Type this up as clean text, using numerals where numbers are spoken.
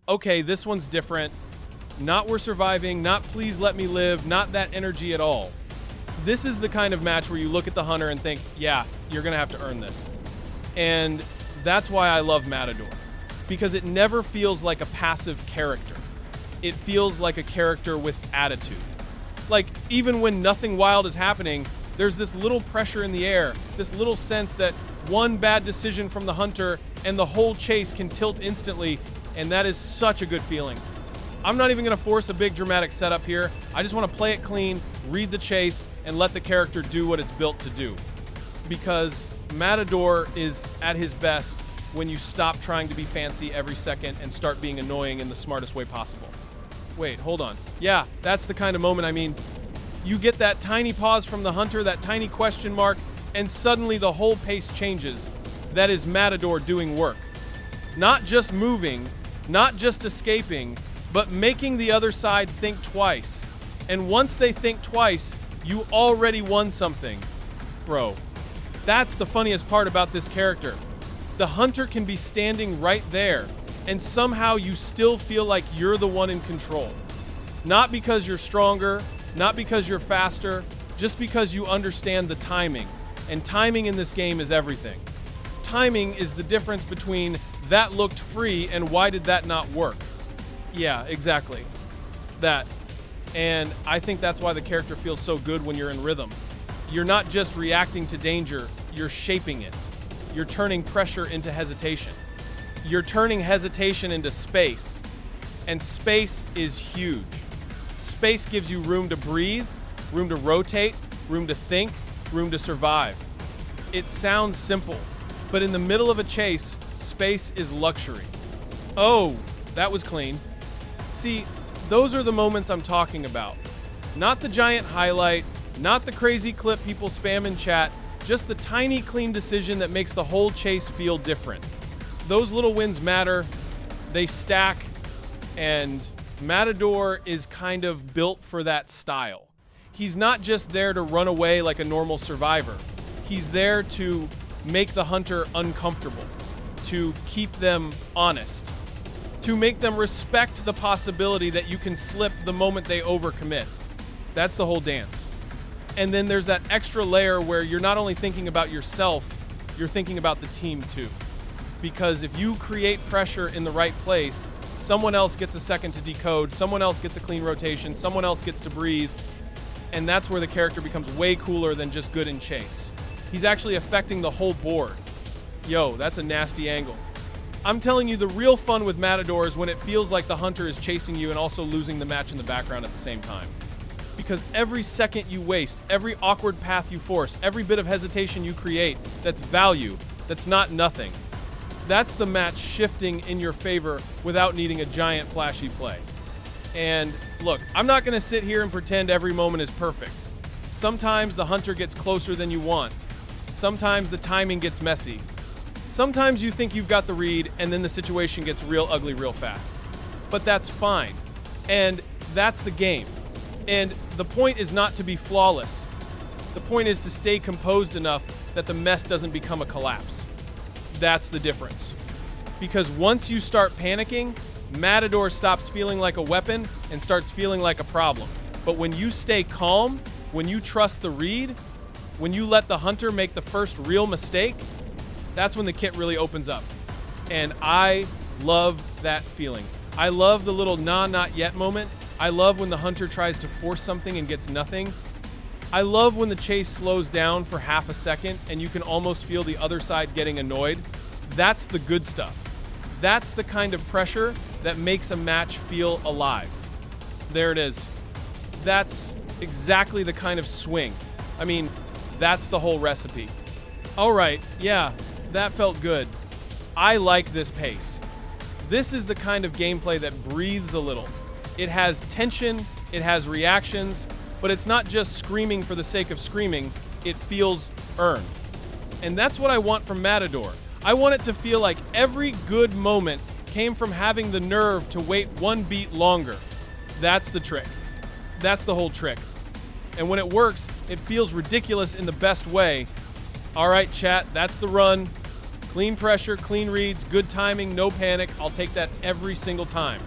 okay, this one's different. Not we're surviving, not please let me live, not that energy at all. This is the kind of match where you look at the hunter and think, yeah, you're going to have to earn this. And that's why I love Matador, because it never feels like a passive character. It feels like a character with attitude. Like, even when nothing wild is happening, there's this little pressure in the air, this little sense that one bad decision from the hunter and the whole chase can tilt instantly, and that is such a good feeling. I'm not even going to force a big dramatic setup here. I just want to play it clean, read the chase, and let the character do what it's built to do. Because Matador is at his best when you stop trying to be fancy every second and start being annoying in the smartest way possible. Wait, hold on. Yeah, that's the kind of moment I mean. You get that tiny pause from the hunter, that tiny question mark, and suddenly the whole pace changes. That is Matador doing work. Not just moving, not just escaping, but making the other side think twice. And once they think twice, you already won something. Bro, that's the funniest part about this character. The hunter can be standing right there, and somehow you still feel like you're the one in control. Not because you're stronger, not because you're faster, just because you understand the timing. And timing in this game is everything. Timing is the difference between that looked free and why did that not work. Yeah, exactly. That. And I think that's why the character feels so good when you're in rhythm. You're not just reacting to danger, you're shaping it. You're turning pressure into hesitation. You're turning hesitation into space. And space is huge. Space gives you room to breathe, room to rotate, room to think, room to survive. It sounds simple, but in the middle of a chase, space is luxury. Oh, that was clean. See, those are the moments I'm talking about. Not the giant highlight, not the crazy clip people spam in chat, just the tiny clean decision that makes the whole chase feel different. Those little wins matter, they stack, and Matador is kind of built for that style. He's not just there to run away like a normal survivor. He's there to make the hunter uncomfortable, to keep them honest, to make them respect the possibility that you can slip the moment they overcommit. That's the whole dance. And then there's that extra layer where you're not only thinking about yourself, you're thinking about the team too. Because if you create pressure in the right place, someone else gets a second to decode, someone else gets a clean rotation, someone else gets to breathe, and that's where the character becomes way cooler than just good in chase. He's actually affecting the whole board. Yo, that's a nasty angle. I'm telling you, the real fun with Matador is when it feels like the hunter is chasing you and also losing the match in the background at the same time. Because every second you waste, every awkward path you force, every bit of hesitation you create, that's value, that's not nothing. That's the match shifting in your favor without needing a giant flashy play. And look, I'm not going to sit here and pretend every moment is perfect. Sometimes the hunter gets closer than you want. Sometimes the timing gets messy. Sometimes you think you've got the read and then the situation gets real ugly real fast. But that's fine. And that's the game. And the point is not to be flawless. The point is to stay composed enough that the mess doesn't become a collapse. That's the difference. Because once you start panicking, Matador stops feeling like a weapon and starts feeling like a problem. But when you stay calm, when you trust the read, when you let the hunter make the first real mistake, that's when the kit really opens up. And I love that feeling. I love the little nah, not yet moment. I love when the hunter tries to force something and gets nothing. I love when the chase slows down for half a second and you can almost feel the other side getting annoyed. That's the good stuff. That's the kind of pressure that makes a match feel alive. There it is. That's exactly the kind of swing. I mean, that's the whole recipe. All right, yeah, that felt good. I like this pace. This is the kind of gameplay that breathes a little. It has tension, it has reactions, but it's not just screaming for the sake of screaming. It feels earned. And that's what I want from Matador. I want it to feel like every good moment came from having the nerve to wait one beat longer. That's the trick. That's the whole trick. And when it works, it feels ridiculous in the best way. All right, chat, that's the run. Clean pressure, clean reads, good timing, no panic. I'll take that every single time.